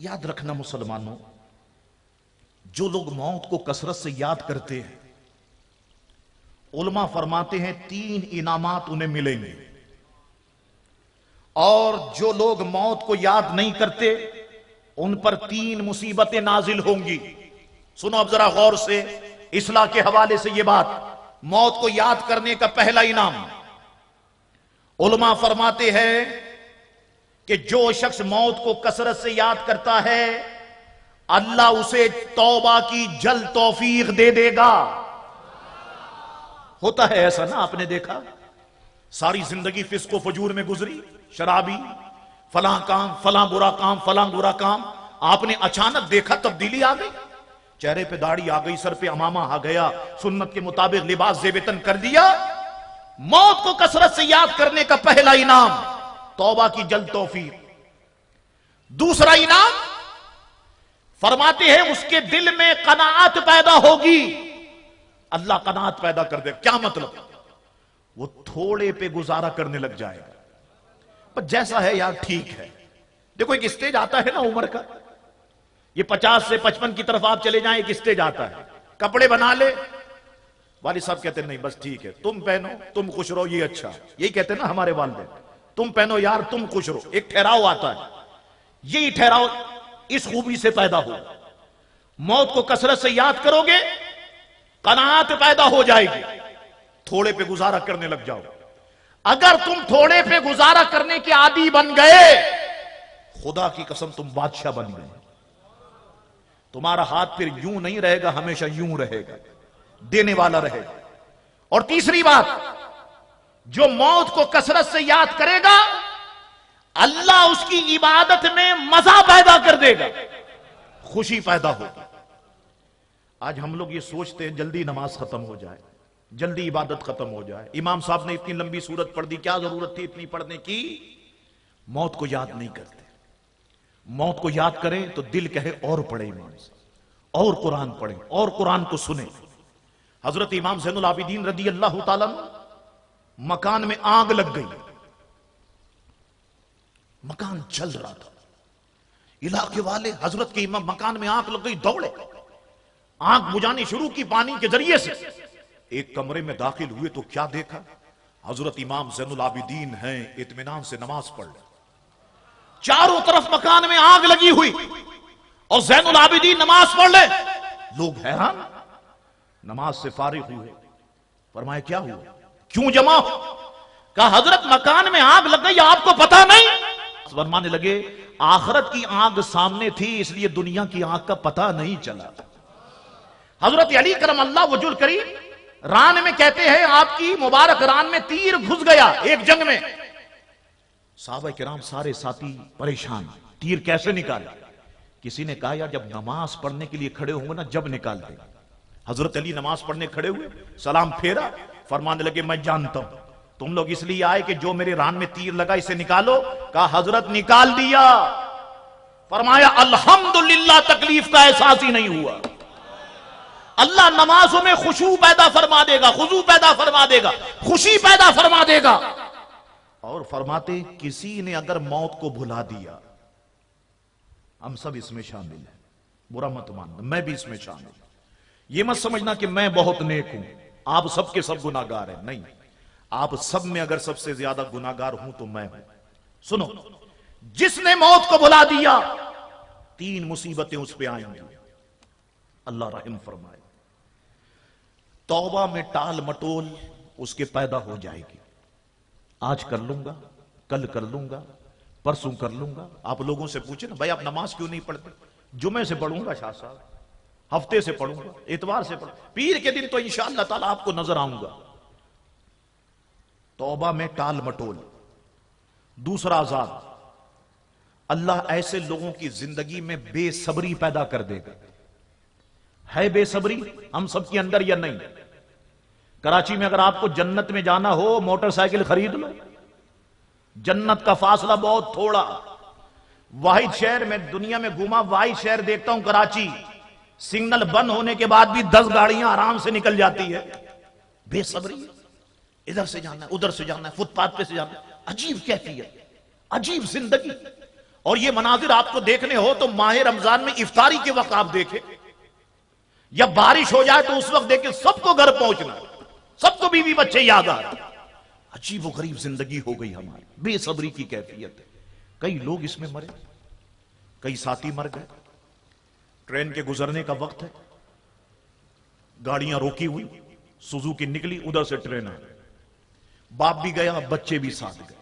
یاد رکھنا مسلمانوں، جو لوگ موت کو کثرت سے یاد کرتے ہیں، علماء فرماتے ہیں 3 انعامات انہیں ملیں گے، اور جو لوگ موت کو یاد نہیں کرتے ان پر 3 مصیبتیں نازل ہوں گی۔ سنو اب ذرا غور سے، اصلاح کے حوالے سے یہ بات، موت کو یاد کرنے کا پہلا انعام، علماء فرماتے ہیں کہ جو شخص موت کو کثرت سے یاد کرتا ہے اللہ اسے توبہ کی جلد توفیق دے دے گا۔ ہوتا ہے ایسا نا، آپ نے دیکھا ساری زندگی فسق و فجور میں گزری، شرابی، فلاں کام، فلاں برا کام، فلاں برا کام، آپ نے اچانک دیکھا تبدیلی آ گئی، چہرے پہ داڑھی آ گئی، سر پہ امامہ آ گیا، سنت کے مطابق لباس زیب تن کر دیا۔ موت کو کثرت سے یاد کرنے کا پہلا انعام توبہ کی جلد توفیق۔ دوسرا انعام فرماتے ہیں اس کے دل میں قناعت پیدا ہوگی، اللہ قناعت پیدا کر دے۔ کیا مطلب؟ وہ تھوڑے پہ گزارا کرنے لگ جائے گا، پر جیسا ہے یار ٹھیک ہے۔ دیکھو ایک اسٹیج آتا ہے نا عمر کا، یہ 50 سے 55 کی طرف آپ چلے جائیں، ایک اسٹیج آتا ہے، کپڑے بنا لے، والد صاحب کہتے ہیں نہیں بس ٹھیک ہے، تم پہنو، تم خوش رہو، یہ اچھا، یہی کہتے ہیں نا ہمارے والدین، تم پہنو یار، تم خوش رہو۔ ایک ٹھہراؤ آتا ہے، یہی ٹھہراؤ اس خوبی سے پیدا ہو، موت کو کثرت سے یاد کرو گے قناعت پیدا ہو جائے گی، تھوڑے پہ گزارا کرنے لگ جاؤ۔ اگر تم تھوڑے پہ گزارا کرنے کے عادی بن گئے، خدا کی قسم تم بادشاہ بن گئے، تمہارا ہاتھ پھر یوں نہیں رہے گا، ہمیشہ یوں رہے گا، دینے والا رہے گا۔ اور تیسری بات، جو موت کو کثرت سے یاد کرے گا اللہ اس کی عبادت میں مزہ پیدا کر دے گا، خوشی پیدا ہوگی۔ آج ہم لوگ یہ سوچتے ہیں جلدی نماز ختم ہو جائے، جلدی عبادت ختم ہو جائے، امام صاحب نے اتنی لمبی سورت پڑھ دی، کیا ضرورت تھی اتنی پڑھنے کی؟ موت کو یاد نہیں کرتے۔ موت کو یاد کریں تو دل کہے اور پڑھے ایمان سے، اور قرآن پڑھیں، اور قرآن کو سنیں۔ حضرت امام زین العابدین رضی اللہ تعالیٰ مکان میں آگ لگ گئی، مکان جل رہا تھا، علاقے والے حضرت کے امام، مکان میں آگ لگ گئی، دوڑے، آگ بجھانی شروع کی پانی کے ذریعے سے۔ ایک کمرے میں داخل ہوئے تو کیا دیکھا؟ حضرت امام زین العابدین ہیں، اطمینان سے نماز پڑھ لیں، چاروں طرف مکان میں آگ لگی ہوئی اور زین العابدین نماز پڑھ لیں۔ لوگ حیران، نماز سے فارغ ہوئے، فرمایا کیا ہوا، کیوں جمع ہو؟ کہا حضرت مکان میں آگ لگ گئی، آپ کو پتا نہیں؟ فرمانے لگے آخرت کی آگ سامنے تھی اس لیے دنیا کی آگ کا پتہ نہیں چلا۔ حضرت علی کرم اللہ وجہ الکریم ران میں کہتے ہیں آپ کی مبارک ران میں تیر گھس گیا ایک جنگ میں، صحابہ کرام سارے ساتھی پریشان، تیر کیسے نکالا؟ کسی نے کہا یار جب نماز پڑھنے کے لیے کھڑے ہوں گے نا جب نکالتے۔ حضرت علی نماز پڑھنے کھڑے ہوئے، سلام پھیرا، فرمانے لگے میں جانتا ہوں تم لوگ اس لیے آئے کہ جو میرے ران میں تیر لگا اسے نکالو۔ کہا حضرت نکال دیا۔ فرمایا الحمدللہ تکلیف کا احساس ہی نہیں ہوا۔ اللہ نمازوں میں خشوع پیدا فرما دے گا، خضوع پیدا فرما دے گا، خوشی پیدا فرما دے گا۔ اور فرماتے کسی نے اگر موت کو بھلا دیا، ہم سب اس میں شامل ہیں، برا مت ماننا، میں بھی اس میں شامل ہوں۔ یہ مت سمجھنا کہ میں بہت نیک ہوں، آپ سب کے سب گناہگار ہیں، نہیں، آپ سب میں اگر سب سے زیادہ گناہگار ہوں تو میں ہوں۔ سنو، جس نے موت کو بھلا دیا 3 مصیبتیں اس پہ آئیں گی، اللہ رحم فرمائے۔ توبہ میں ٹال مٹول اس کے پیدا ہو جائے گی، آج کر لوں گا، کل کر لوں گا، پرسوں کر لوں گا۔ آپ لوگوں سے پوچھیں نا بھائی آپ نماز کیوں نہیں پڑھتے؟ جمعے سے پڑھوں گا شاہ صاحب، ہفتے سے پڑھوں گا، اتوار سے پڑھوں گا، پیر کے دن تو انشاءاللہ تعالیٰ آپ کو نظر آؤں گا۔ توبہ میں ٹال مٹول۔ دوسرا عذاب، اللہ ایسے لوگوں کی زندگی میں بے صبری پیدا کر دے گا۔ ہے بے صبری ہم سب کے اندر یا نہیں؟ کراچی میں اگر آپ کو جنت میں جانا ہو موٹر سائیکل خرید لو، جنت کا فاصلہ بہت تھوڑا۔ واحد شہر میں دنیا میں گھوما، واحد شہر دیکھتا ہوں کراچی، سگنل بند ہونے کے بعد بھی 10 گاڑیاں آرام سے نکل جاتی ہے۔ بے صبری، ادھر سے جانا ہے ادھر سے جانا ہے، فٹ پاتھ پہ سے جانا ہے، عجیب کیفیت، عجیب زندگی۔ اور یہ مناظر آپ کو دیکھنے ہو تو ماہ رمضان میں افطاری کے وقت آپ دیکھیں، یا بارش ہو جائے تو اس وقت دیکھیں سب کو گھر پہنچنا، سب کو بیوی بچے یاد آ رہے۔ عجیب و غریب زندگی ہو گئی ہماری، بے صبری کی کیفیت ہے۔ کئی لوگ اس میں مرے، کئی ساتھی مر گئے۔ ٹرین کے گزرنے کا وقت ہے، گاڑیاں روکی ہوئی، سوزوکی نکلی، ادھر سے ٹرین آ گئی، باپ بھی گیا بچے بھی ساتھ گئے۔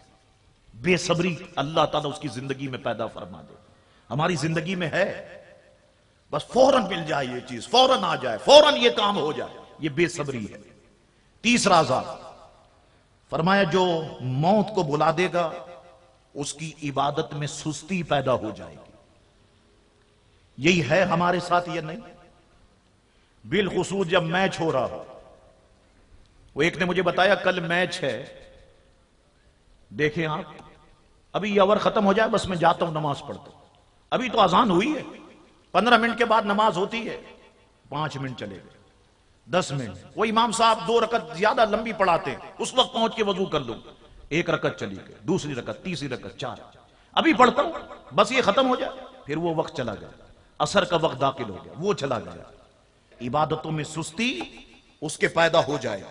بے صبری اللہ تعالیٰ اس کی زندگی میں پیدا فرما دے۔ ہماری زندگی میں ہے، بس فوراً مل جائے یہ چیز، فوراً آ جائے، فوراً یہ کام ہو جائے، یہ بے صبری ہے۔ تیسرا عذاب فرمایا جو موت کو بلا دے گا اس کی عبادت میں سستی پیدا ہو جائے گی۔ یہی ہے ہمارے ساتھ یا نہیں؟ بالخصوص جب میچ ہو رہا ہو، وہ ایک نے مجھے بتایا کل میچ ہے، دیکھیں آپ ابھی یہ اوور ختم ہو جائے بس میں جاتا ہوں نماز پڑھتا ہوں، ابھی تو اذان ہوئی ہے، 15 منٹ کے بعد نماز ہوتی ہے، 5 منٹ چلے گئے، 10 منٹ، وہ امام صاحب 2 رکعت زیادہ لمبی پڑھاتے ہیں، اس وقت پہنچ کے وضو کر لوں، 1 رکعت چلی گئی، دوسری رکعت، تیسری رکعت، 4، ابھی پڑھتا ہوں بس یہ ختم ہو جائے، پھر وہ وقت چلا گیا، عصر کا وقت داخل ہو گیا، وہ چلا گیا۔ عبادتوں میں سستی اس کے پیدا ہو جائے۔